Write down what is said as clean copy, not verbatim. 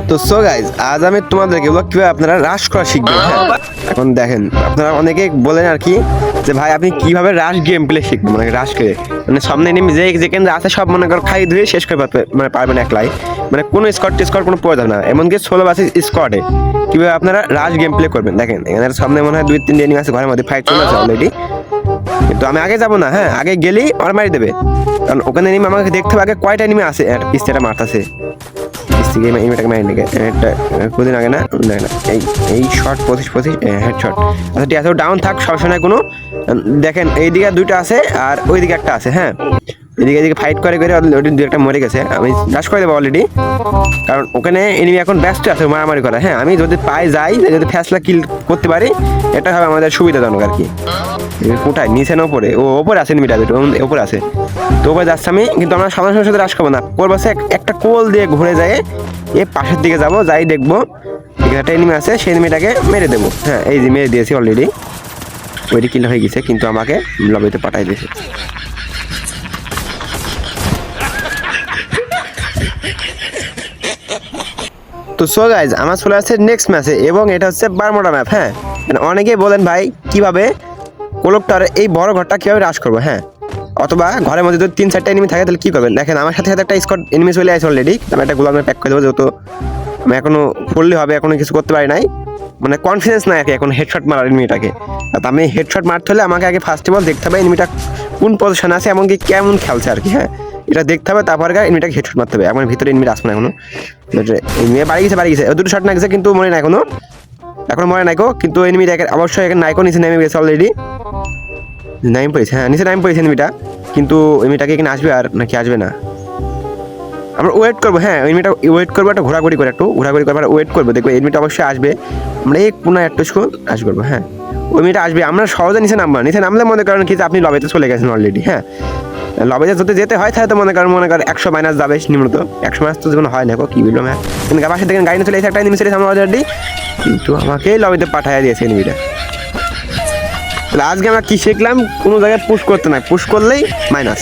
তো so guys আজ আমি তোমাদেরকে বলবো কিভাবে আপনারা রাশ করা শিখবেন। এখন দেখেন আপনারা অনেকে বলেন আর কি যে ভাই আপনি কিভাবে রাশ গেম প্লে শিখবেন, মানে রাশ করে মানে সামনে এনিমি যেখানে আছে সব মনে কর খাই ধুয়ে শেষ করে মানে পারবেন একলাই, মানে কোনো স্কট কোনো প্রয়োজন না, এমনকি 16 বাসে স্কোয়াডে কিভাবে আপনারা রাশ গেম প্লে করবেন। দেখেন এখানে সামনে মনে হয় 2-3 এনিমি আছে, ঘরের মধ্যে ফাইট চলেছে অলরেডি, কিন্তু আমি আগে যাবো না। হ্যাঁ আগে গেলেই আর মারি দেবে, কারণ ওখানে এনিমি আমাকে দেখতে হবে আগে কয়টা এনিমি আছে। পিস্তেটা মারতেছে কদিন আগে না এই শর্ট 25 হেড শট। আচ্ছা ঠিক আছে, ডাউন থাক সবসময় কোনো। দেখেন এইদিকে দুইটা আছে আর ওইদিকে একটা আছে। হ্যাঁ এদিকে ফাইট করে দু একটা মরে গেছে, আমি রাশ করে দেবো অলরেডি, কারণ ওখানে এনিমি এখন ব্যস্ত আছে মারামারি করা। হ্যাঁ আমি যদি যাই যদি ফ্যাসলা কিল করতে পারি এটা হবে আমাদের সুবিধাজনক আর কি। কোথায় নিচে না ওপরে? ওপরে আছে এনিমিটা, ওপরে আছে তো ওপরে যাচ্ছে আমি, কিন্তু আমরা সামনের সাথে রাশ করবো না, করবো একটা কোল দিয়ে ঘুরে যায় পাশের দিকে যাবো, যাই দেখবো একটা এনিমি আছে, সেই এনিমিটাকে মেরে দেবো। হ্যাঁ এই যে মেরে দিয়েছি অলরেডি, ওইটি কিল হয়ে গেছে কিন্তু আমাকে লবিতে পাঠাই দিয়েছে। তো সো গাইজ আমার চলে আসছে নেক্সট ম্যাচে, এবং এটা হচ্ছে বারমুডা ম্যাপ। হ্যাঁ অনেকেই বলেন ভাই কিভাবে কোলকটারে এই বড় ঘরটা কীভাবে রাশ করবো। হ্যাঁ অথবা ঘরের মধ্যে যদি 3-4টা এনিমি থাকে তাহলে কী করবেন। দেখেন আমার সাথে একটা স্কট এনিমি চলে আসে অলরেডি, আমি একটা গোলামে প্যাক করে দেবো, যেহেতু আমি এখনও ফুললি হবে এখনও কিছু করতে পারি নাই, মানে কনফিডেন্স নাই আর কি এখন হেডশট মারার এনিমিটাকে। আমি হেডশট মারতে হলে আমাকে আগে ফার্স্ট অফ অল দেখতে হবে এনিমিটা কোন পজিশনে আছে, এমনকি কেমন খেলছে আর কি। হ্যাঁ এটা দেখতে হবে, তারপরে এনিমিটাকে হেডশট মারতে হবে। আমার ভিতরে এনিমিটা আসবে না এখনো, মেয়ে বাড়ি গেছে দুটো শট না গেছে কিন্তু মনে নাই এখনো মনে নাইকো, কিন্তু এনিমিটা অবশ্যই এখানে নাইকো নিচে নেমে গেছে অলরেডি, নাইম পড়েছে। হ্যাঁ নিচে নাইম পড়েছে এনিমিটা, কিন্তু এনিমিটাকে এখানে আসবে আর নাকি আসবে না আমরা ওয়েট করবো। হ্যাঁ এনিমিটা ওয়েট করবো, একটা ঘোরাঘুরি করে করবো, ওয়েট করবো, দেখবো এনিমিটা অবশ্যই আসবে, আমরা এই কোনো একটা আস করবো। হ্যাঁ ওই মিনিটা আসবে, আমরা সহজে নিচে নামলে মনে করেন কি যে আপনি লবিতে চলে গেছেন অলরেডি। হ্যাঁ লবিতে যদি যেতে হয় তাহলে তো মনে করেন 100 মাইনাস যাবে নিম্নত, 100 মাইনাস তো যেমন হয় না কি বললো। হ্যাঁ কিন্তু বাসায় দেখেন গাড়ি চলে এসে একটা এনিমি চলে আমরা অলরেডি, কিন্তু আমাকেই লবিতে পাঠিয়ে দিয়েছে এনিমিটা। তাহলে আজকে আমরা কি শিখলাম, কোনো জায়গায় পুশ করতে নাই, পুশ করলেই মাইনাস।